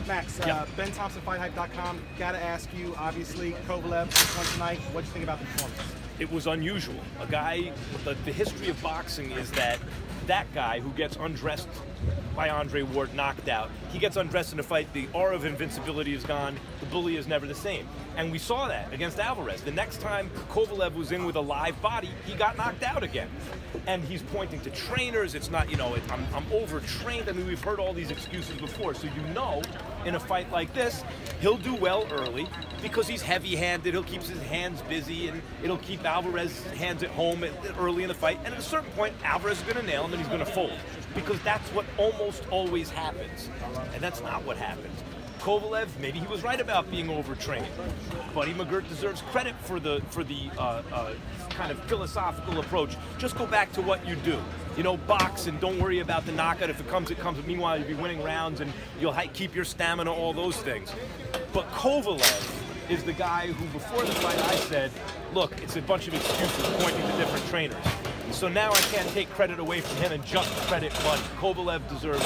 Max, Ben Thompson, FightHype.com. Got to ask you, obviously, Kovalev this one tonight. What do you think about the performance? It was unusual. A guy, the history of boxing is that guy who gets undressed by Andre Ward, knocked out, he gets undressed in a fight, the aura of invincibility is gone, the bully is never the same. And we saw that against Alvarez. The next time Kovalev was in with a live body, he got knocked out again. And he's pointing to trainers, it's not, you know, I'm overtrained. I mean, we've heard all these excuses before, so you know, in a fight like this, he'll do well early because he's heavy-handed, he'll keep his hands busy, and it'll keep Alvarez's hands at home early in the fight. And at a certain point, Alvarez is going to nail him and he's going to fold, because that's what almost always happens. And that's not what happened. Kovalev, maybe he was right about being overtrained. Buddy McGirt deserves credit for the kind of philosophical approach. Just go back to what you do. You know, box and don't worry about the knockout. If it comes, it comes. Meanwhile, you'll be winning rounds and you'll keep your stamina, all those things. But Kovalev is the guy who, before the fight, I said, look, it's a bunch of excuses pointing to different trainers. So now I can't take credit away from him and just credit Buddy. Kovalev deserves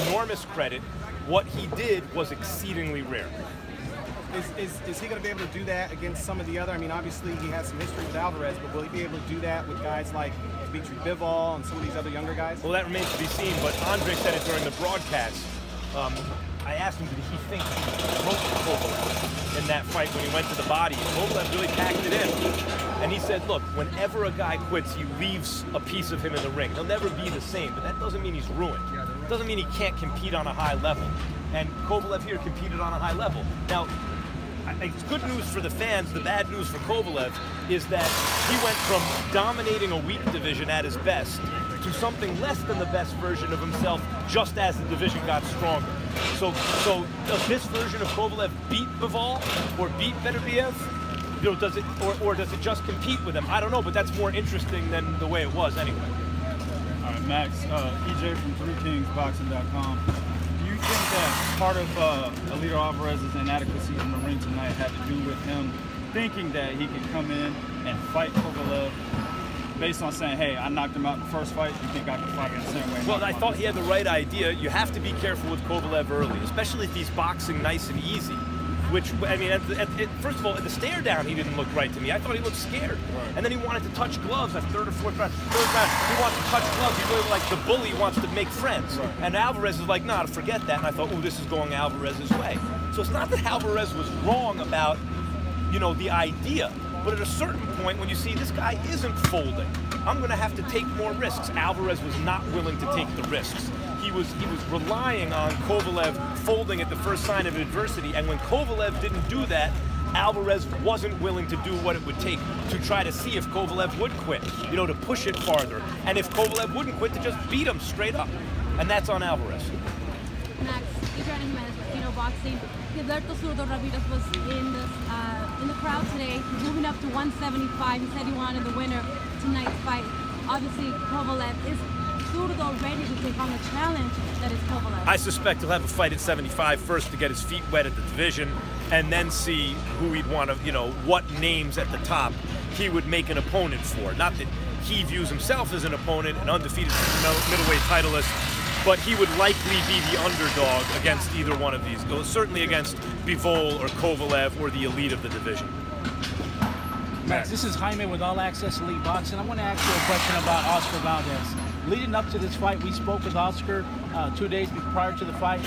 enormous credit. What he did was exceedingly rare. Is he going to be able to do that against some of the other? I mean, obviously he has some history with Alvarez, but will he be able to do that with guys like Dimitri Bivol and some of these other younger guys? Well, that remains to be seen, but Andre said it during the broadcast. I asked him, did he think he broke Kovalev in that fight when he went to the body? And Kovalev really packed it in. And he said, look, whenever a guy quits, he leaves a piece of him in the ring. He'll never be the same, but that doesn't mean he's ruined. It doesn't mean he can't compete on a high level. And Kovalev here competed on a high level. Now, it's good news for the fans. The bad news for Kovalev is that he went from dominating a weak division at his best to something less than the best version of himself just as the division got stronger. So does this version of Kovalev beat Bivol or beat Beterbiev? You know, does it, or does it just compete with him? I don't know, but that's more interesting than the way it was anyway. All right, Max, EJ from 3kingsboxing.com. Do you think that part of Eleir Alvarez's inadequacies in the ring tonight had to do with him thinking that he could come in and fight Kovalev based on saying, hey, I knocked him out in the first fight, you think I can fight him the same way? Well, I thought he had the right idea. You have to be careful with Kovalev early, especially if he's boxing nice and easy. Which, I mean, first of all, at the stare down, he didn't look right to me. I thought he looked scared. Right. And then he wanted to touch gloves at third or fourth round. Third round, he wants to touch gloves. He really, like, the bully wants to make friends. Right. And Alvarez is like, nah, forget that. And I thought, ooh, this is going Alvarez's way. So it's not that Alvarez was wrong about, you know, the idea. But at a certain point, when you see this guy isn't folding, I'm going to have to take more risks. Alvarez was not willing to take the risks. He was relying on Kovalev folding at the first sign of adversity, and when Kovalev didn't do that, Alvarez wasn't willing to do what it would take to try to see if Kovalev would quit, you know, to push it farther. And if Kovalev wouldn't quit, to just beat him straight up. And that's on Alvarez. Max, you're joining Filipino boxing. Gilberto Zurdo Ramirez was in the crowd today. He's moving up to 175. He said he wanted the winner of tonight's fight. Obviously, Kovalev is Zurdo ready to take on the challenge that is Kovalev. I suspect he'll have a fight at 75 first to get his feet wet at the division, and then see who he'd want to, you know, what names at the top he would make an opponent for. Not that he views himself as an opponent, an undefeated middleweight titleist, but he would likely be the underdog against either one of these. Certainly against Bivol or Kovalev or the elite of the division. Max, this is Jaime with All Access Elite Boxing. I want to ask you a question about Oscar Valdez. Leading up to this fight, we spoke with Oscar 2 days prior to the fight.